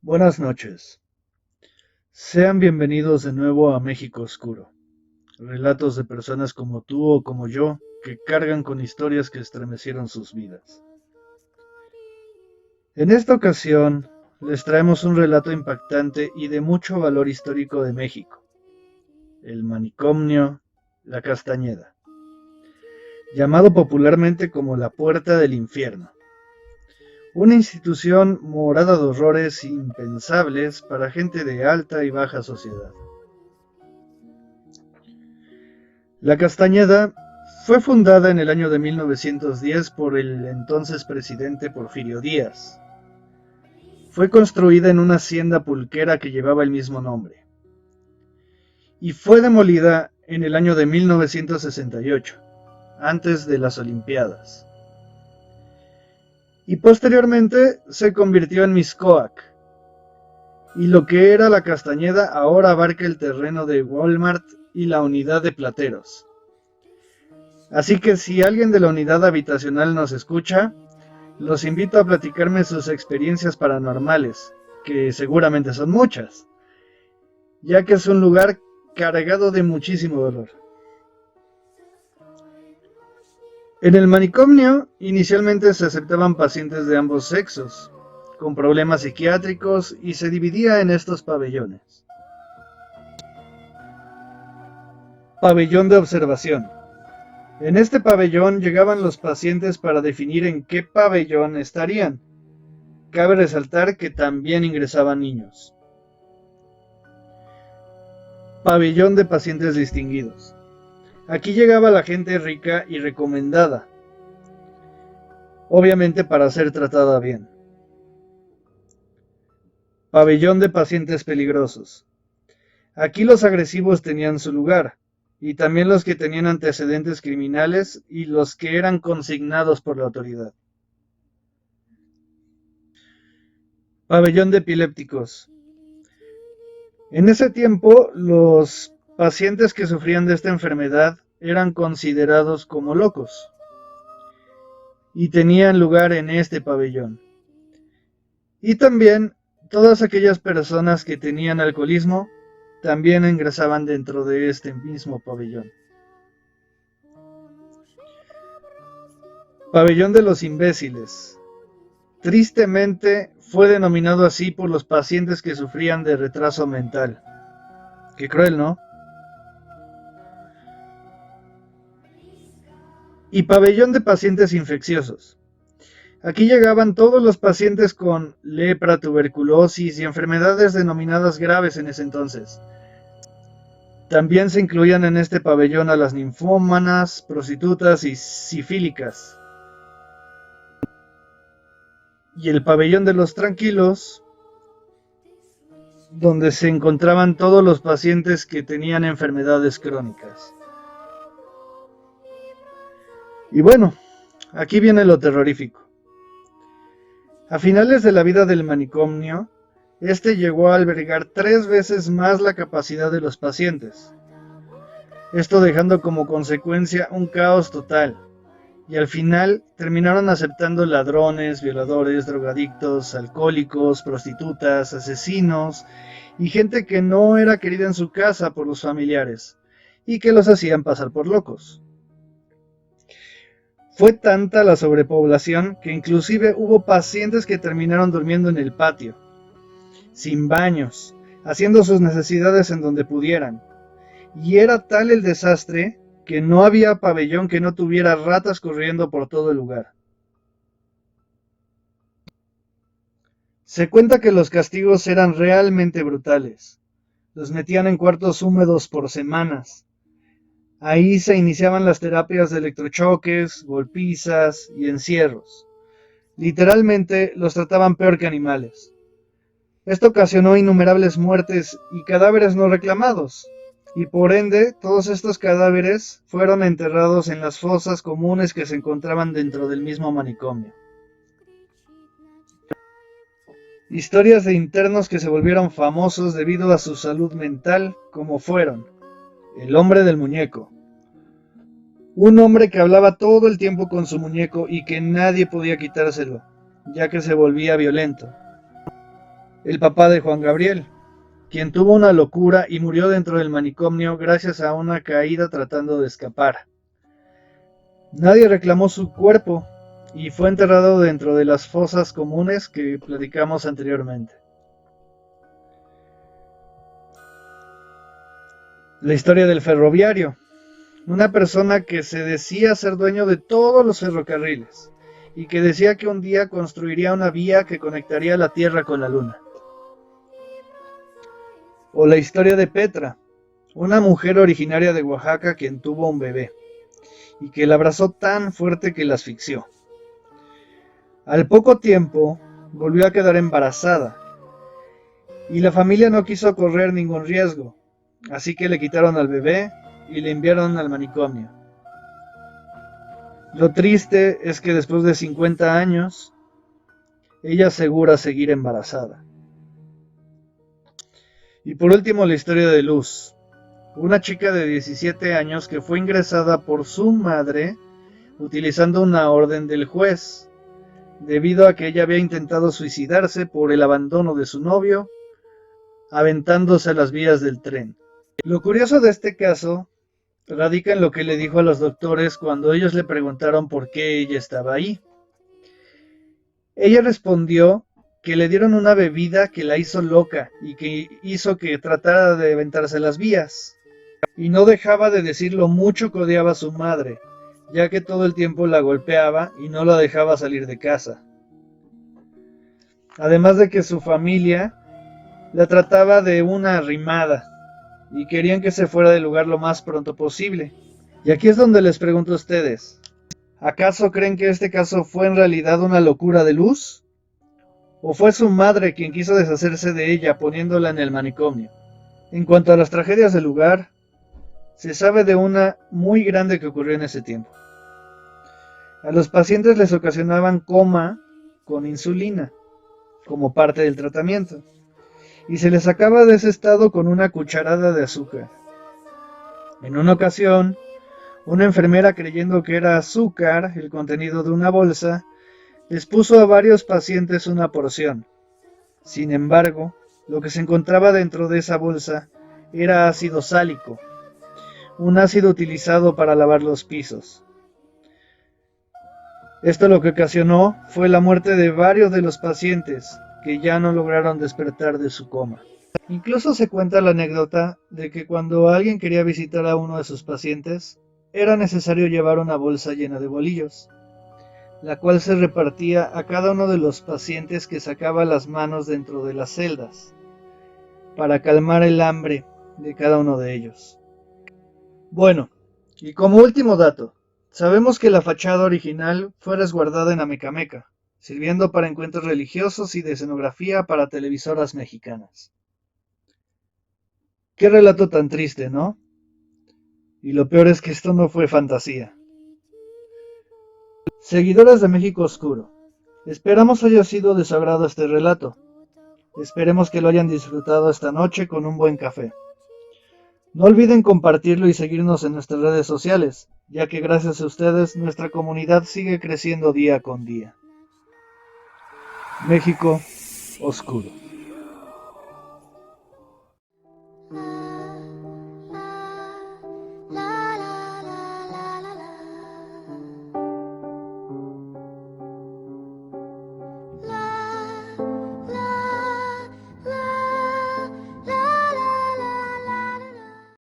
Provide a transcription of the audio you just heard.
Buenas noches. Sean bienvenidos de nuevo a México Oscuro. Relatos de personas como tú o como yo que cargan con historias que estremecieron sus vidas. En esta ocasión les traemos un relato impactante y de mucho valor histórico de México. El manicomio La Castañeda, llamado popularmente como la Puerta del Infierno. Una institución morada de horrores impensables para gente de alta y baja sociedad. La Castañeda fue fundada en el año de 1910 por el entonces presidente Porfirio Díaz. Fue construida en una hacienda pulquera que llevaba el mismo nombre. Y fue demolida en el año de 1968, antes de las Olimpiadas. Y posteriormente se convirtió en Mixcoac. Y lo que era la Castañeda ahora abarca el terreno de Walmart y la unidad de Plateros. Así que si alguien de la unidad habitacional nos escucha, los invito a platicarme sus experiencias paranormales, que seguramente son muchas, ya que es un lugar cargado de muchísimo dolor. En el manicomio inicialmente se aceptaban pacientes de ambos sexos, con problemas psiquiátricos, y se dividía en estos pabellones. Pabellón de observación. En este pabellón llegaban los pacientes para definir en qué pabellón estarían. Cabe resaltar que también ingresaban niños. Pabellón de pacientes distinguidos. Aquí llegaba la gente rica y recomendada, obviamente para ser tratada bien. Pabellón de pacientes peligrosos. Aquí los agresivos tenían su lugar, y también los que tenían antecedentes criminales y los que eran consignados por la autoridad. Pabellón de epilépticos. En ese tiempo, los pacientes que sufrían de esta enfermedad eran considerados como locos y tenían lugar en este pabellón. Y también todas aquellas personas que tenían alcoholismo también ingresaban dentro de este mismo pabellón. Pabellón de los imbéciles. Tristemente fue denominado así por los pacientes que sufrían de retraso mental. Qué cruel, ¿no? Y pabellón de pacientes infecciosos. Aquí llegaban todos los pacientes con lepra, tuberculosis y enfermedades denominadas graves en ese entonces. También se incluían en este pabellón a las ninfómanas, prostitutas y sifílicas. Y el pabellón de los tranquilos, donde se encontraban todos los pacientes que tenían enfermedades crónicas. Y bueno, aquí viene lo terrorífico. A finales de la vida del manicomio, este llegó a albergar 3 veces más la capacidad de los pacientes. Esto dejando como consecuencia un caos total. Y al final terminaron aceptando ladrones, violadores, drogadictos, alcohólicos, prostitutas, asesinos y gente que no era querida en su casa por los familiares y que los hacían pasar por locos. Fue tanta la sobrepoblación que inclusive hubo pacientes que terminaron durmiendo en el patio, sin baños, haciendo sus necesidades en donde pudieran. Y era tal el desastre que no había pabellón que no tuviera ratas corriendo por todo el lugar. Se cuenta que los castigos eran realmente brutales. Los metían en cuartos húmedos por semanas. Ahí se iniciaban las terapias de electrochoques, golpizas y encierros. Literalmente los trataban peor que animales. Esto ocasionó innumerables muertes y cadáveres no reclamados. Y por ende, todos estos cadáveres fueron enterrados en las fosas comunes que se encontraban dentro del mismo manicomio. Historias de internos que se volvieron famosos debido a su salud mental, como fueron el hombre del muñeco. Un hombre que hablaba todo el tiempo con su muñeco y que nadie podía quitárselo, ya que se volvía violento. el papá de Juan Gabriel, quien tuvo una locura y murió dentro del manicomio gracias a una caída tratando de escapar. Nadie reclamó su cuerpo y fue enterrado dentro de las fosas comunes que platicamos anteriormente. La historia del ferroviario. Una persona que se decía ser dueño de todos los ferrocarriles y que decía que un día construiría una vía que conectaría la Tierra con la Luna. O la historia de Petra, una mujer originaria de Oaxaca quien tuvo un bebé y que la abrazó tan fuerte que la asfixió. Al poco tiempo volvió a quedar embarazada y la familia no quiso correr ningún riesgo, así que le quitaron al bebé y le enviaron al manicomio. Lo triste es que después de 50 años, ella asegura seguir embarazada. Y por último, la historia de Luz, una chica de 17 años que fue ingresada por su madre utilizando una orden del juez, debido a que ella había intentado suicidarse por el abandono de su novio, aventándose a las vías del tren. Lo curioso de este caso radica en lo que le dijo a los doctores cuando ellos le preguntaron por qué ella estaba ahí. Ella respondió que le dieron una bebida que la hizo loca y que hizo que tratara de aventarse a las vías. Y no dejaba de decir lo mucho que odiaba a su madre, ya que todo el tiempo la golpeaba y no la dejaba salir de casa. Además de que su familia la trataba de una arrimada y querían que se fuera del lugar lo más pronto posible. Y aquí es donde les pregunto a ustedes, ¿acaso creen que este caso fue en realidad una locura de Luz? ¿O fue su madre quien quiso deshacerse de ella poniéndola en el manicomio? En cuanto a las tragedias del lugar, se sabe de una muy grande que ocurrió en ese tiempo. A los pacientes les ocasionaban coma con insulina como parte del tratamiento y se les sacaba de ese estado con una cucharada de azúcar. En una ocasión, una enfermera, creyendo que era azúcar, el contenido de una bolsa, les puso a varios pacientes una porción. Sin embargo, lo que se encontraba dentro de esa bolsa era ácido sálico, un ácido utilizado para lavar los pisos. Esto lo que ocasionó fue la muerte de varios de los pacientes que ya no lograron despertar de su coma. Incluso se cuenta la anécdota de que cuando alguien quería visitar a uno de sus pacientes, era necesario llevar una bolsa llena de bolillos, la cual se repartía a cada uno de los pacientes que sacaba las manos dentro de las celdas, para calmar el hambre de cada uno de ellos. Bueno, y como último dato, sabemos que la fachada original fue resguardada en Amecameca, sirviendo para encuentros religiosos y de escenografía para televisoras mexicanas. Qué relato tan triste, ¿no? Y lo peor es que esto no fue fantasía. Seguidores de México Oscuro, esperamos haya sido de su agrado este relato. Esperemos que lo hayan disfrutado esta noche con un buen café. No olviden compartirlo y seguirnos en nuestras redes sociales, ya que gracias a ustedes nuestra comunidad sigue creciendo día con día. México Oscuro.